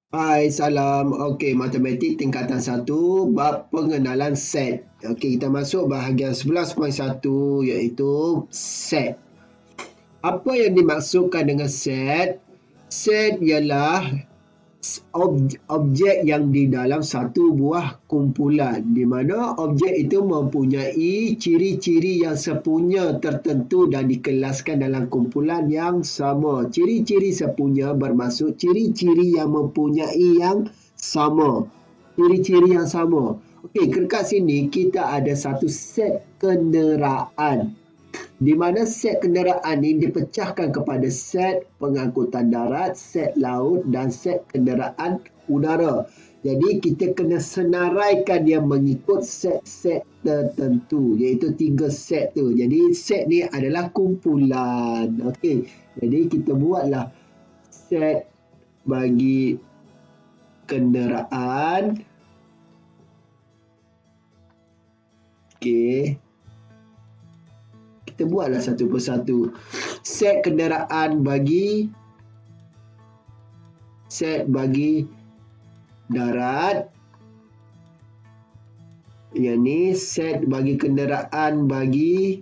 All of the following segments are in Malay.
Hai, salam. Okey, matematik tingkatan 1, bab pengenalan set. Okey, kita masuk bahagian 11.1 iaitu set. Apa yang dimaksudkan dengan set? Set ialah objek yang di dalam satu buah kumpulan, di mana objek itu mempunyai ciri-ciri yang sepunya tertentu dan dikelaskan dalam kumpulan yang sama. Ciri-ciri sepunya bermaksud ciri-ciri yang mempunyai yang sama. Ciri-ciri yang sama. Okey, dekat sini kita ada satu set kenderaan, di mana set kenderaan ini dipecahkan kepada set pengangkutan darat, set laut dan set kenderaan udara. Jadi kita kena senaraikan dia mengikut set-set tertentu, iaitu 3 set tu. Jadi set ni adalah kumpulan. Okey. Jadi kita buatlah set bagi kenderaan. Okey. Kita buatlah satu persatu. Set kenderaan bagi darat. Yang ni set bagi kenderaan bagi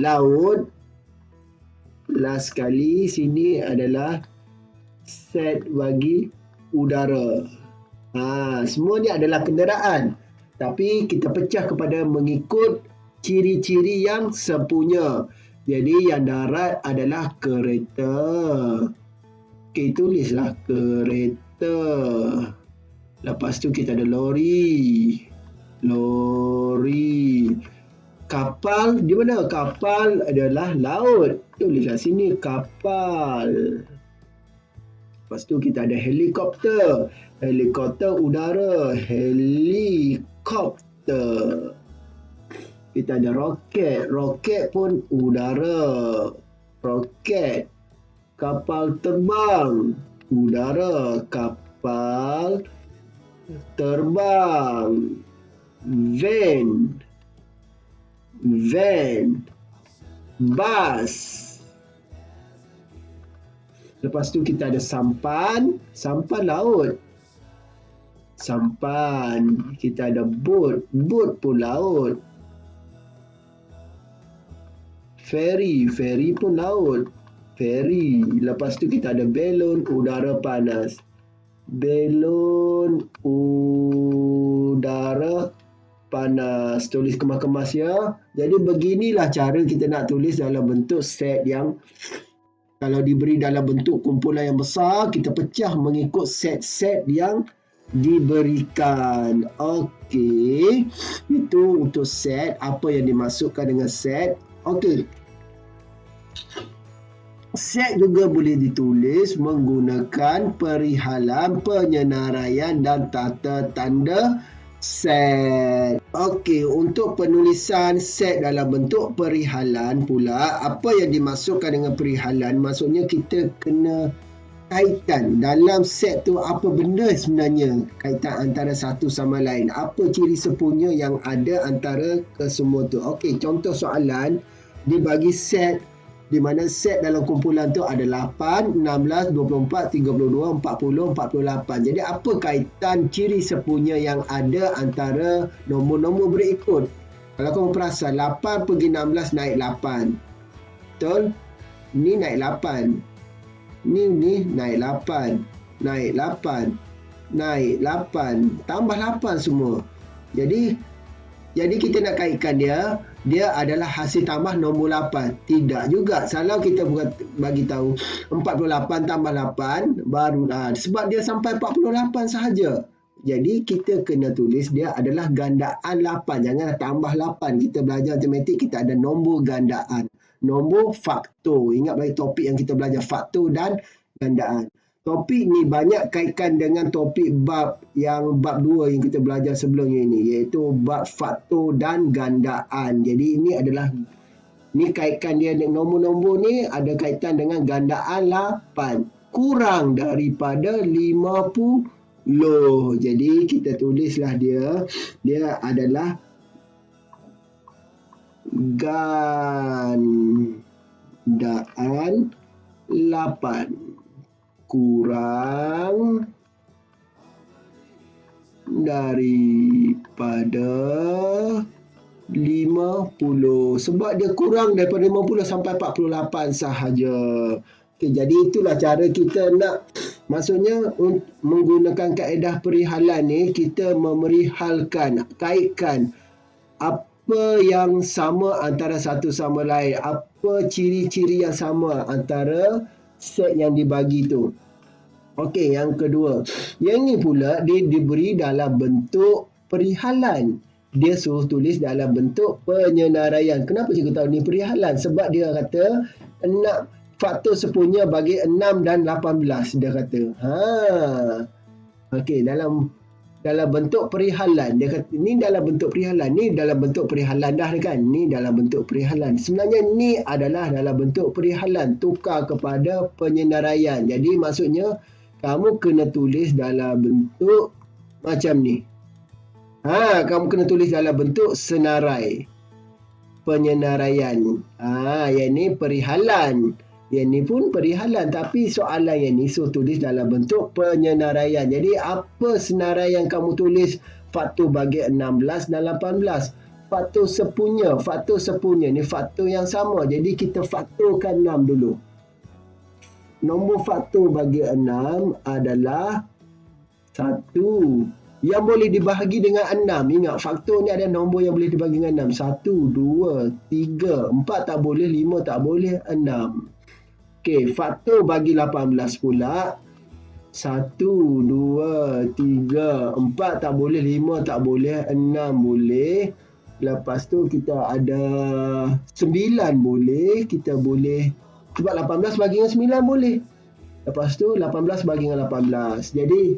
laut. Last sekali sini adalah set bagi udara. Semua ni adalah kenderaan, tapi kita pecah kepada mengikut ciri-ciri yang sepunya. Jadi yang darat adalah kereta. Okey, tulislah kereta. Lepas tu kita ada lori. Kapal di mana? Kapal adalah laut. Tulislah sini kapal. Lepas tu kita ada helikopter. Helikopter udara. Helikopter. Kita ada roket. Roket pun udara. Roket. Kapal terbang. Udara. Kapal terbang. Van. Bas. Lepas tu kita ada sampan laut. Sampan. Kita ada bot pun laut. Ferry pun laut. Ferry. Lepas tu kita ada belon udara panas. Belon udara panas. Tulis kemas-kemas ya. Jadi beginilah cara kita nak tulis dalam bentuk set yang kalau diberi dalam bentuk kumpulan yang besar, kita pecah mengikut set-set yang diberikan. Okey, itu untuk set. Apa yang dimasukkan dengan set? Okey. Set juga boleh ditulis menggunakan perihalan, penyenaraian dan tata tanda set. Okey, untuk penulisan set dalam bentuk perihalan pula, apa yang dimasukkan dengan perihalan? Maksudnya kita kena kaitkan dalam set tu apa benda sebenarnya, kaitan antara satu sama lain. Apa ciri sepunya yang ada antara kesemua tu. Okey, contoh soalan dibagi set di mana set dalam kumpulan tu ada 8, 16, 24, 32, 40, 48. Jadi apa kaitan ciri sepunya yang ada antara nombor-nombor berikut? Kalau kamu perasan, 8 pergi 16 naik 8. Betul? Ni naik 8. Ni naik 8. Naik 8. Naik 8. Tambah 8 semua. Jadi kita nak kaitkan dia adalah hasil tambah nombor 8. Tidak juga. Kalau kita bagi tahu 48 tambah 8 barulah, sebab dia sampai 48 sahaja. Jadi kita kena tulis dia adalah gandaan 8. Jangan tambah 8. Kita belajar matematik, kita ada nombor gandaan. Nombor faktor. Ingat bagi topik yang kita belajar, faktor dan gandaan. Topik ni banyak kaitkan dengan topik bab 2 yang kita belajar sebelumnya ini, iaitu bab faktor dan gandaan. Jadi ni kaitkan dia dengan nombor-nombor ni ada kaitan dengan gandaan 8 kurang daripada 50. Jadi kita tulislah dia adalah gandaan 8 kurang daripada 50. Sebab dia kurang daripada 50 sampai 48 sahaja. Okay, jadi itulah cara kita nak, maksudnya menggunakan kaedah perihalan ni, kita memerihalkan, kaitkan apa yang sama antara satu sama lain, apa ciri-ciri yang sama antara set yang dibagi tu. Okey, yang kedua. Yang ni pula dia diberi dalam bentuk perihalan. Dia suruh tulis dalam bentuk penyenaraian. Kenapa cikgu tahu ni perihalan? Sebab dia kata faktor sepunya bagi 6 dan 18, dia kata. Okey, dalam bentuk perihalan. Dia kata ni dalam bentuk perihalan. Ni dalam bentuk perihalan dah kan? Ni dalam bentuk perihalan. Sebenarnya ni adalah dalam bentuk perihalan. Tukar kepada penyenaraian. Jadi maksudnya kamu kena tulis dalam bentuk macam ni. Kamu kena tulis dalam bentuk senarai. Penyenaraian. Yang ni perihalan. Yang ni pun perihalan, tapi soalan yang ni suruh tulis dalam bentuk penyenaraian. Jadi apa senaraian kamu tulis? Faktor bagi 16 dan 18. Faktor sepunya ni faktor yang sama. Jadi kita faktorkan 6 dulu. Nombor faktor bagi 6 adalah 1. Yang boleh dibahagi dengan 6. Ingat, faktor ni ada nombor yang boleh dibahagi dengan 6. 1, 2, 3, 4 tak boleh, 5 tak boleh, 6. Okey, faktor bagi 18 pula. 1, 2, 3, 4 tak boleh, 5 tak boleh, 6 boleh. Lepas tu kita ada 9 boleh. Kita boleh, sebab 18 bagi dengan 9 boleh. Lepas tu 18 bagi dengan 18. Jadi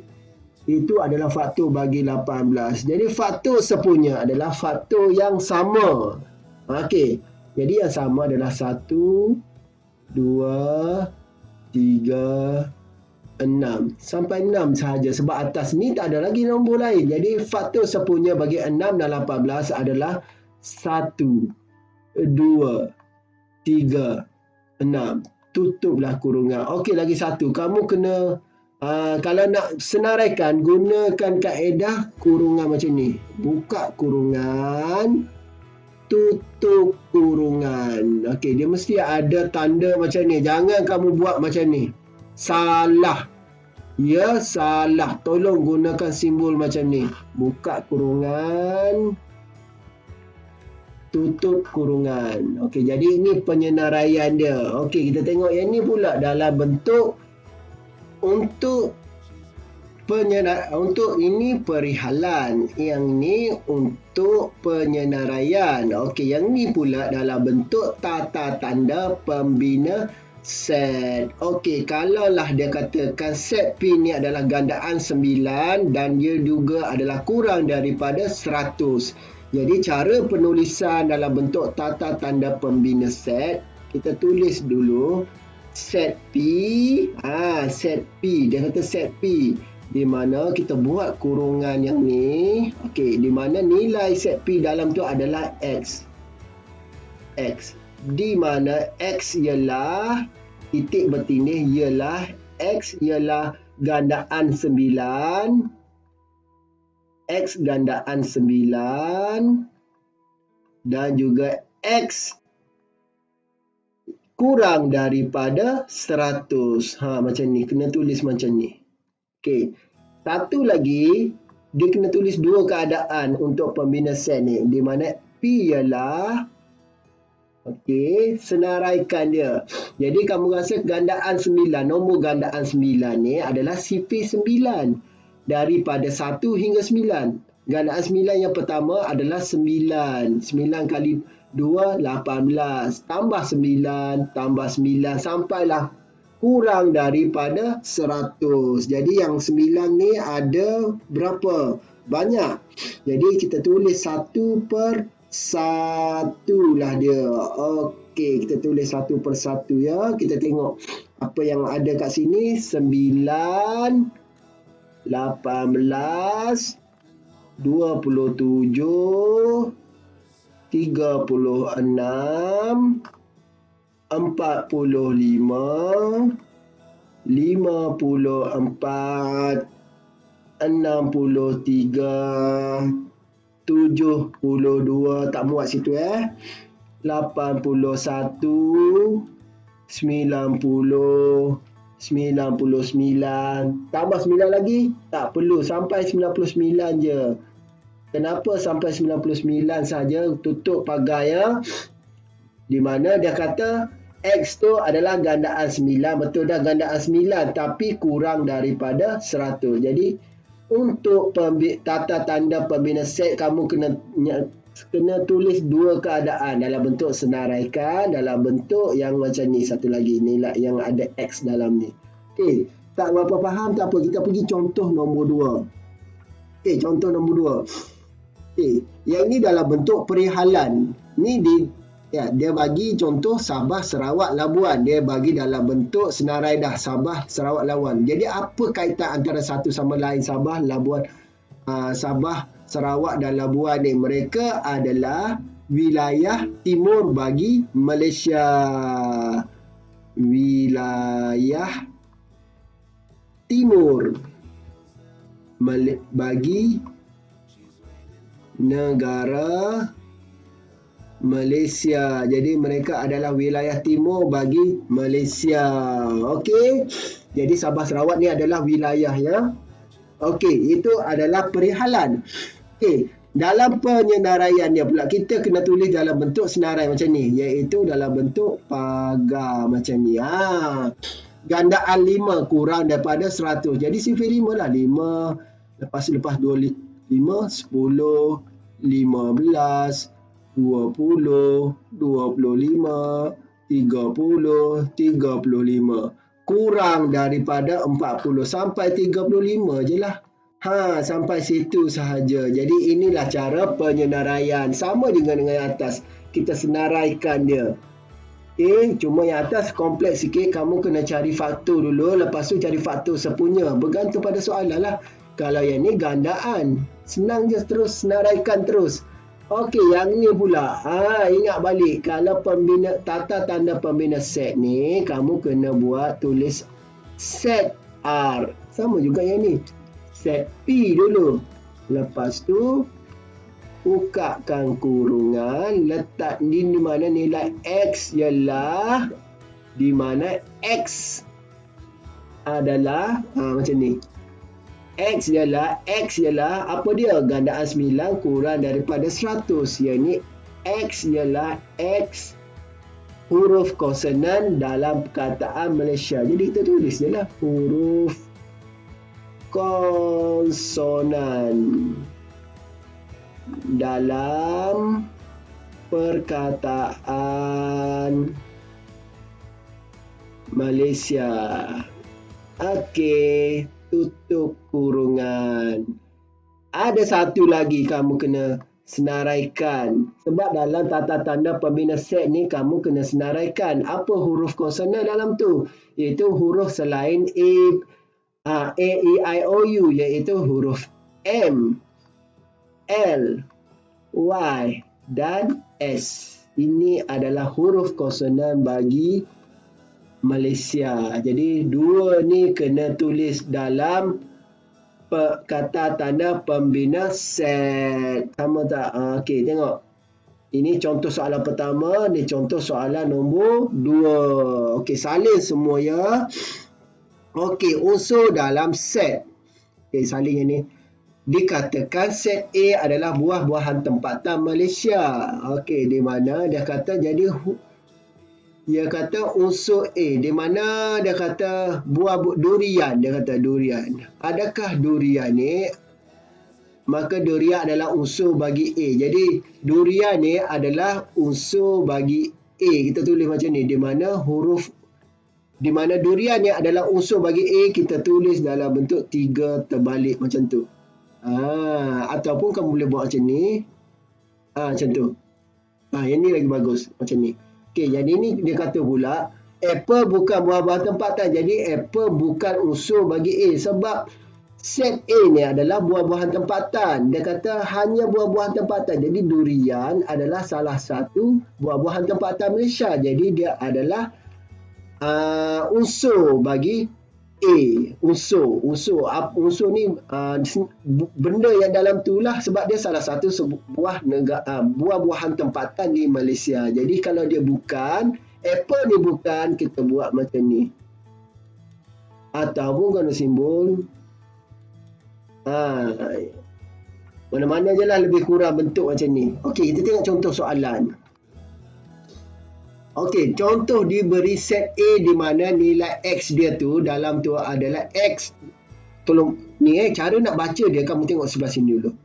itu adalah faktor bagi 18. Jadi faktor sepunya adalah faktor yang sama. Okey. Jadi yang sama adalah 1, 2, 3, 6. Sampai 6 sahaja. Sebab atas ni tak ada lagi nombor lain. Jadi faktor sepunya bagi 6 dan 18 adalah 1, 2, 3, 6. Tutuplah kurungan. Okey, lagi satu. Kamu kena, kalau nak senaraikan, gunakan kaedah kurungan macam ni. Buka kurungan, tutup kurungan. Okey, dia mesti ada tanda macam ni. Jangan kamu buat macam ni. Salah. Ya, salah. Tolong gunakan simbol macam ni. Buka kurungan, tutup kurungan. Okey, jadi ini penyenaraian dia. Okey, kita tengok yang ni pula dalam bentuk untuk ini perihalan, yang ni untuk penyenaraian. Okey, yang ni pula dalam bentuk tata tanda pembina set. Okey, kalaulah dia katakan set P ni adalah gandaan 9 dan dia juga adalah kurang daripada 100. Jadi cara penulisan dalam bentuk tata tanda pembina set, kita tulis dulu set P. Set P, dia kata set P, di mana kita buat kurungan yang ni. Okey, di mana nilai set P dalam tu adalah X. Di mana X ialah titik bertindih, ialah X ialah gandaan 9. X gandaan 9 dan juga X kurang daripada 100. Macam ni, kena tulis macam ni. Okey, satu lagi, dia kena tulis dua keadaan untuk pembina set ni, di mana P ialah, okey, senaraikan dia. Jadi kamu rasa gandaan 9, nombor gandaan 9 ni adalah CP9 daripada 1 hingga 9. Gandaan 9 yang pertama adalah 9. 9 kali 2, 18. Tambah 9, tambah 9, sampailah kurang daripada 100. Jadi yang 9 ni ada berapa? Banyak. Jadi kita tulis 1/1 lah dia. Okey, kita tulis 1/1 ya. Kita tengok apa yang ada kat sini. 9, 18, 27, 36, 45, 54, 63, 72, tak muat situ 81, 90, 99, tambah 9 lagi, tak perlu, sampai 99 je. Kenapa sampai 99 saja? Tutup pagar di mana dia kata X tu adalah gandaan 9, betul dah gandaan 9, tapi kurang daripada 100. Jadi untuk tata tanda pembina set, kamu kena tulis dua keadaan, dalam bentuk senaraikan, dalam bentuk yang macam ni, satu lagi nilai yang ada X dalam ni. Okey, tak berapa faham tak apa, kita pergi contoh nombor 2. Okey, contoh nombor 2. Okey, yang ini dalam bentuk perihalan. Ni dia bagi contoh Sabah, Sarawak, Labuan. Dia bagi dalam bentuk senarai dah, Sabah, Sarawak, Labuan. Jadi apa kaitan antara satu sama lain Sabah, Labuan, Sabah, Sarawak dan Labuan ni? Mereka adalah wilayah timur bagi Malaysia. Wilayah timur bagi negara Malaysia. Jadi mereka adalah wilayah timur bagi Malaysia. Okey. Jadi Sabah Sarawak ni adalah wilayah ya. Okey, itu adalah perihalan. Okey, dalam penyenaraian dia pula kita kena tulis dalam bentuk senarai macam ni, iaitu dalam bentuk pagar macam ni. Gandaan 5 kurang daripada 100. Jadi sifir 5 lah. 5 lepas 25, 10, 15, 20, 25, 30, 35. Kurang daripada 40. Sampai 35 je lah. Sampai situ sahaja. Jadi inilah cara penyenaraian. Sama dengan atas. Kita senaraikan dia. Okay, cuma yang atas kompleks sikit. Kamu kena cari faktor dulu. Lepas tu cari faktor sepunya. Bergantung pada soalan lah. Kalau yang ni gandaan. Senang je terus senaraikan terus. Okey, yang ni pula. Ingat balik. Kalau tata tanda pembina set ni, kamu kena tulis set R. Sama juga yang ni. Set P dulu. Lepas tu, bukakan kurungan. Letak di mana nilai X ialah. Di mana X adalah macam ni. X ialah apa dia? Gandaan 9 kurang daripada 100. Yang ni X ialah X huruf konsonan dalam perkataan Malaysia. Jadi kita tulis je lah huruf konsonan dalam perkataan Malaysia. Okey, tutup kurungan. Ada satu lagi kamu kena senaraikan. Sebab dalam tata tanda pembina set ni kamu kena senaraikan. Apa huruf konsonan dalam tu? Iaitu huruf selain A, E, I, O, U, iaitu huruf M, L, Y dan S. Ini adalah huruf konsonan bagi Malaysia. Jadi dua ni kena tulis dalam kata tanda pembina set. Sama tak? Okey, tengok. Ini contoh soalan pertama, ni contoh soalan nombor 2. Okey, salin semua ya. Okey, unsur dalam set. Okey, salin yang ni. Dikatakan set A adalah buah-buahan tempatan Malaysia. Okey, di mana dia kata jadi dia kata unsur A, di mana dia kata buah durian, dia kata durian. Adakah durian ni? Maka durian adalah unsur bagi A. Jadi durian ni adalah unsur bagi A. Kita tulis macam ni, di mana durian ni adalah unsur bagi A, kita tulis dalam bentuk 3 terbalik macam tu. Ataupun kamu boleh buat macam ni. Macam tu. Yang ni lagi bagus macam ni. Okey, jadi ni dia kata pula apple bukan buah-buahan tempatan. Jadi apple bukan unsur bagi A sebab set A ni adalah buah-buahan tempatan. Dia kata hanya buah-buahan tempatan. Jadi durian adalah salah satu buah-buahan tempatan Malaysia. Jadi dia adalah unsur bagi A, unsur ni benda yang dalam tu lah, sebab dia salah satu buah-buahan tempatan di Malaysia. Jadi kalau dia bukan, apple ni bukan, kita buat macam ni. Ataupun guna simbol mana-mana je lah, lebih kurang bentuk macam ni. Okey, kita tengok contoh soalan. Okey, contoh diberi set A di mana nilai X dia tu dalam tu adalah X. Tolong ni cara nak baca dia, kamu tengok sebelah sini dulu.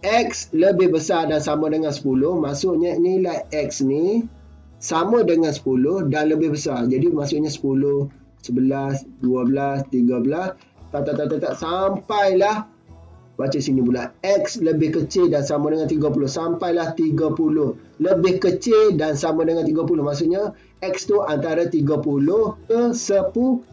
X lebih besar dan sama dengan 10, maksudnya nilai X ni sama dengan 10 dan lebih besar. Jadi maksudnya 10, 11, 12, 13, sampailah, baca sini pula, X lebih kecil dan sama dengan 30, sampailah 30 lebih kecil dan sama dengan 30, maksudnya X tu antara 30 ke 10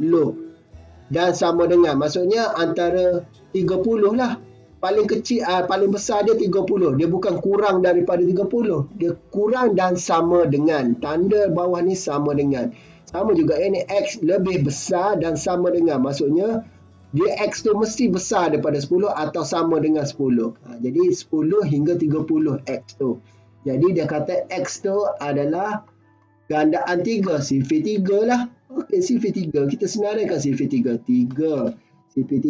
dan sama dengan, maksudnya antara 30 lah. Paling kecil, paling besar dia 30, dia bukan kurang daripada 30, dia kurang dan sama dengan, tanda bawah ni sama dengan. Sama juga ini X lebih besar dan sama dengan, maksudnya dia X tu mesti besar daripada 10 atau sama dengan 10. Jadi 10 hingga 30 X tu. Jadi dia kata X tu adalah gandaan 3, CP3 lah. Okey, CP3. Kita senaraikan CP3. 3. CP3.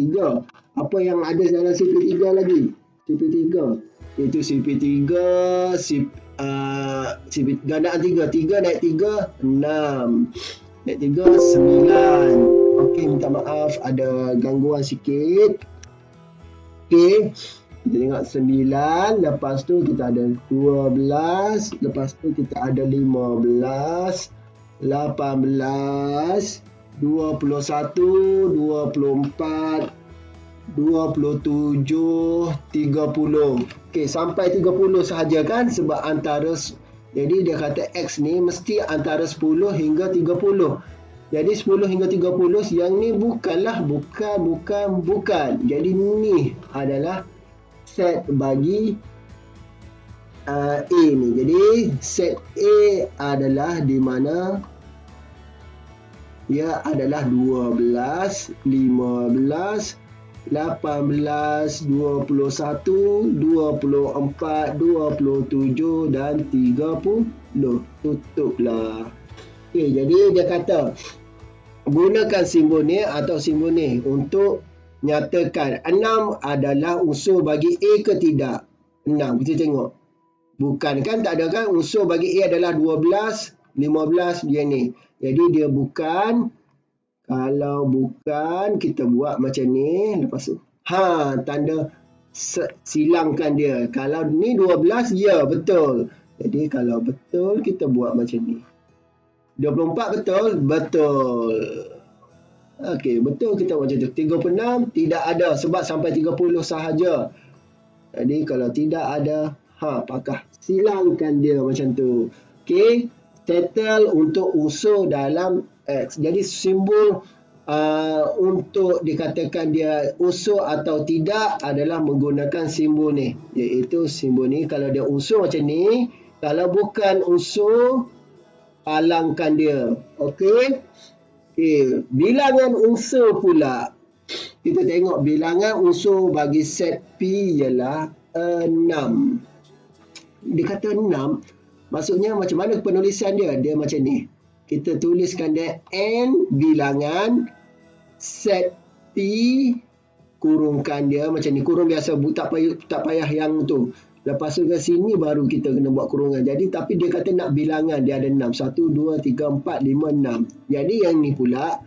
Apa yang ada dalam CP3 lagi? CP3. Itu CP3, gandaan 3. 3 naik 3, 6. Naik 3, 9. Okey, minta maaf ada gangguan sikit. Okey, kita tengok 9. Lepas tu kita ada 12. Lepas tu kita ada 15, 18, 21, 24, 27, 30. Okey, sampai 30 sahaja kan, sebab antara, jadi dia kata X ni mesti antara 10 hingga 30. Jadi 10 hingga 30 yang ni bukanlah, bukan. Jadi ni adalah set bagi A ni. Jadi set A adalah di mana ia adalah 12, 15, 18, 21, 24, 27 dan 30. Tutuplah. Okey, jadi dia kata gunakan simbol ni atau simbol ni untuk nyatakan 6 adalah unsur bagi A ke tidak. 6, kita tengok. Bukan kan, tak ada kan, unsur bagi A adalah 12, 15 dia ni. Jadi dia bukan. Kalau bukan, kita buat macam ni. Lepas tu, tanda silangkan dia. Kalau ni 12, ya betul. Jadi kalau betul, kita buat macam ni. 24 betul? Betul. Okey, betul kita buat macam tu. 36 tidak ada sebab sampai 30 sahaja. Jadi kalau tidak ada, pakah silangkan dia macam tu. Okey, settle untuk unsur dalam X. Jadi simbol untuk dikatakan dia unsur atau tidak adalah menggunakan simbol ni. Iaitu simbol ni, kalau dia unsur macam ni, kalau bukan unsur, palangkan dia. Okey. Okay. Bilangan unsur pula. Kita tengok bilangan unsur bagi set P ialah 6. Dia kata 6. Maksudnya macam mana penulisan dia? Dia macam ni. Kita tuliskan dia N bilangan set P, kurungkan dia macam ni. Kurung biasa, tak payah yang tu. Lepas tu ke sini baru kita kena buat kurungan. Jadi tapi dia kata nak bilangan, dia ada 6. 1, 2, 3, 4, 5, 6. Jadi yang ni pula,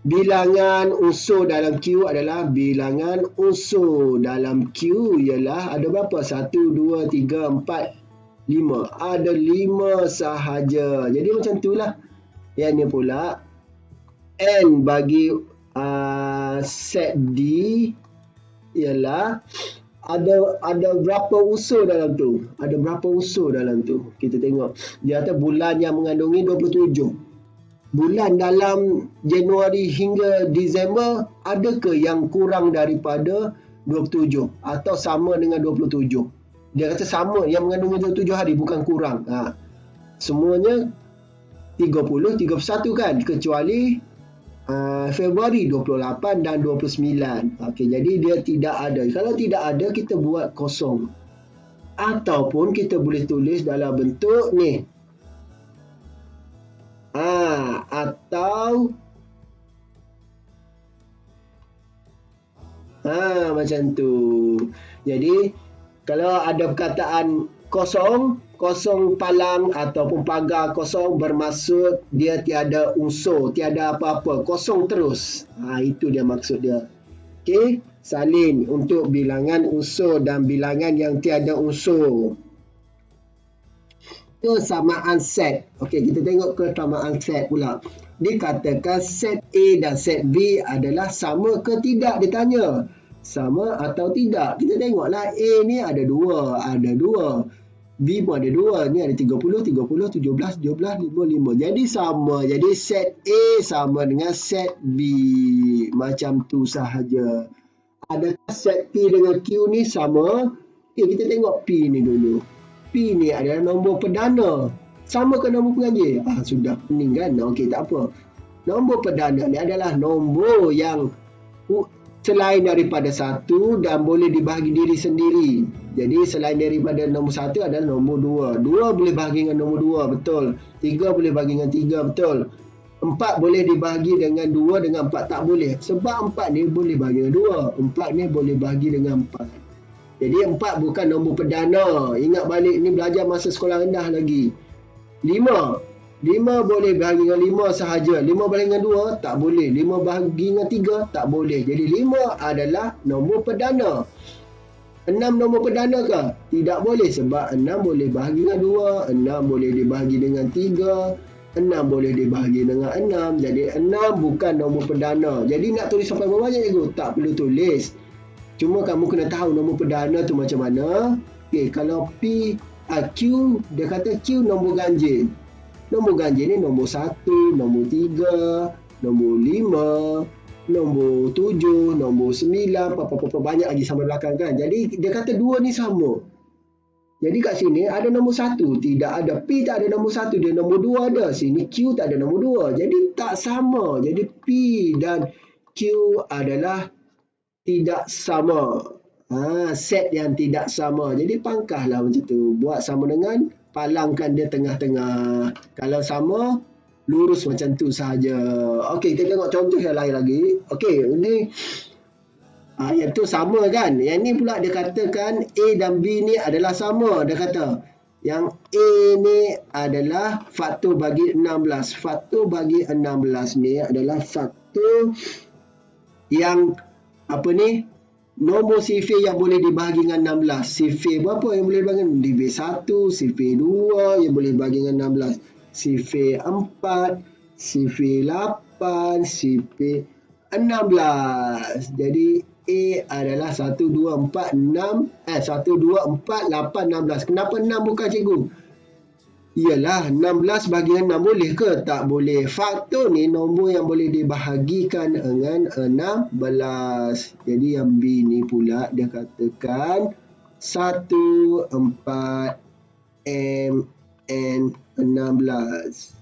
bilangan unsur dalam Q adalah bilangan unsur dalam Q ialah ada berapa? 1, 2, 3, 4, 5. Ada 5 sahaja. Jadi macam itulah. Yang ni pula, N bagi set D ialah ada berapa unsur dalam tu? Ada berapa unsur dalam tu? Kita tengok. Dia kata bulan yang mengandungi 27. Bulan dalam Januari hingga Disember, adakah yang kurang daripada 27 atau sama dengan 27? Dia kata sama, yang mengandungi 27 hari, bukan kurang. Semuanya 30, 31 kan? Kecuali Februari 28 dan 29. Okey, jadi dia tidak ada. Kalau tidak ada, kita buat kosong. Ataupun kita boleh tulis dalam bentuk ni. Atau macam tu. Jadi kalau ada perkataan kosong, kosong palang ataupun pagar kosong bermaksud dia tiada unsur, tiada apa-apa, kosong terus. Itu dia maksud dia. Okey, salin untuk bilangan unsur dan bilangan yang tiada unsur. Kesamaan set. Okey, kita tengok kesamaan set pula. Dikatakan set A dan set B adalah sama ke tidak, ditanya. Sama atau tidak. Kita tengoklah A ni ada dua. B pun ada dua. Ni ada 30, 17, 17, 5. Jadi sama. Jadi set A sama dengan set B. Macam tu sahaja. Adakah set P dengan Q ni sama? Kita tengok P ni dulu. P ni adalah nombor perdana. Sama ke nombor penganjir? Sudah pening kan? Okey, tak apa. Nombor perdana ni adalah nombor yang selain daripada satu dan boleh dibahagi diri sendiri. Jadi selain daripada nombor satu adalah nombor dua. Dua boleh bahagi dengan nombor dua, betul. Tiga boleh bahagi dengan tiga, betul. Empat boleh dibahagi dengan dua, dengan empat tak boleh. Sebab empat ni boleh bahagi dengan dua. Empat ni boleh bahagi dengan empat. Jadi empat bukan nombor perdana. Ingat balik ni belajar masa sekolah rendah lagi. Lima boleh bahagi dengan lima sahaja. Lima bahagi dengan dua, tak boleh. Lima bahagi dengan tiga, tak boleh. Jadi lima adalah nombor perdana. Enam nombor perdana ke? Tidak boleh sebab enam boleh bahagi dengan dua, enam boleh dibahagi dengan tiga, enam boleh dibahagi dengan enam. Jadi enam bukan nombor perdana. Jadi nak tulis sampai berapa banyak cikgu? Tak perlu tulis. Cuma kamu kena tahu nombor perdana tu macam mana. Okey, kalau Q, dia kata Q nombor ganjil. Nombor ganjil ni nombor 1, nombor 3, nombor 5, nombor 7, nombor 9, apa-apa banyak lagi sampai belakang kan. Jadi dia kata dua ni sama. Jadi kat sini ada nombor 1, tidak ada. P tak ada nombor 1, dia nombor 2 ada. Sini Q tak ada nombor 2. Jadi tak sama. Jadi P dan Q adalah tidak sama. Set yang tidak sama. Jadi pangkahlah macam tu. Buat sama dengan palangkan dia tengah-tengah. Kalau sama, lurus macam tu sahaja. Okey, kita tengok contoh yang lain lagi. Okey, ini yang tu sama kan. Yang ni pula dia katakan A dan B ni adalah sama. Dia kata yang A ni adalah faktor bagi 16. Faktor bagi 16 ni adalah faktor yang nombor sifir yang boleh dibahagi dengan 16. Sifir berapa yang boleh dibahagi dengan? Sifir 1, sifir 2 yang boleh dibahagi dengan 16. Sifir 4, sifir 8, sifir 16. Jadi A adalah 1, 2, 4, 8, 16. Kenapa 6 bukan cikgu? Ialah 16 bagi 6 boleh ke? Tak boleh. Faktor ni nombor yang boleh dibahagikan dengan 16. Jadi yang B ni pula dia katakan 1, 4, M, N, 16.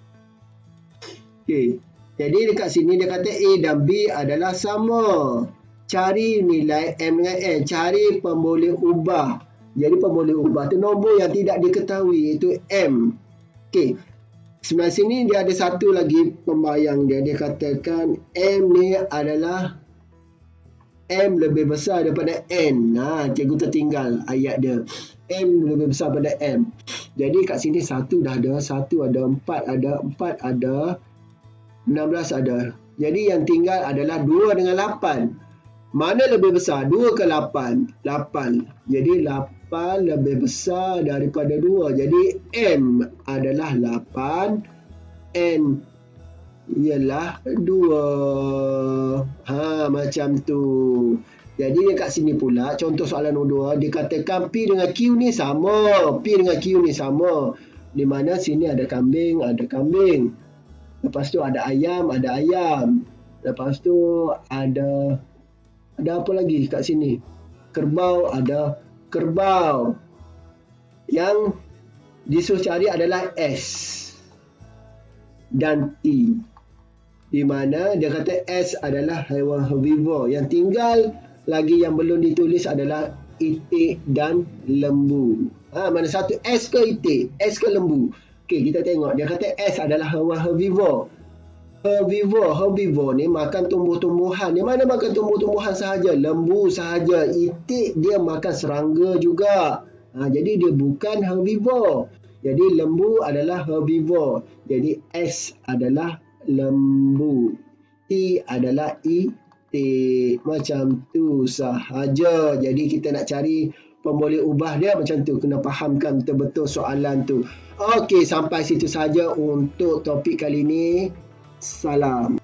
Okey. Jadi dekat sini dia kata A dan B adalah sama. Cari nilai M dengan N. Cari pemboleh ubah. Jadi pemboleh ubah tu nombor yang tidak diketahui, iaitu M. Okey. Sebelah sini dia ada satu lagi pembayang dia. Dia katakan M ni adalah M lebih besar daripada N. Cikgu tertinggal ayat dia. M lebih besar daripada M. Jadi kat sini satu dah ada, satu ada, 4 ada, 16 ada. Jadi yang tinggal adalah 2 dengan 8. Mana lebih besar? 2 ke 8? 8. Jadi 8 lebih besar daripada 2. Jadi M adalah 8. N ialah 2. Macam tu. Jadi dekat sini pula, contoh soalan nombor 2, dikatakan P dengan Q ni sama. P dengan Q ni sama. Di mana sini ada kambing, ada kambing. Lepas tu ada ayam, ada ayam. Lepas tu ada apa lagi kat sini? Kerbau, ada kerbau. Yang disuruh cari adalah S dan T. Di mana dia kata S adalah haiwan herbivore. Yang tinggal lagi yang belum ditulis adalah itik dan lembu. Mana satu, S ke itik? S ke lembu? Okey, kita tengok. Dia kata S adalah haiwan herbivore. Herbivore ni makan tumbuh-tumbuhan. Dia mana makan tumbuh-tumbuhan sahaja? Lembu sahaja. Itik dia makan serangga juga. Jadi dia bukan herbivore. Jadi lembu adalah herbivore. Jadi S adalah lembu. T adalah itik. Macam tu sahaja. Jadi kita nak cari pemboleh ubah dia macam tu. Kena fahamkan betul-betul soalan tu. Okey, sampai situ saja untuk topik kali ini. Salam.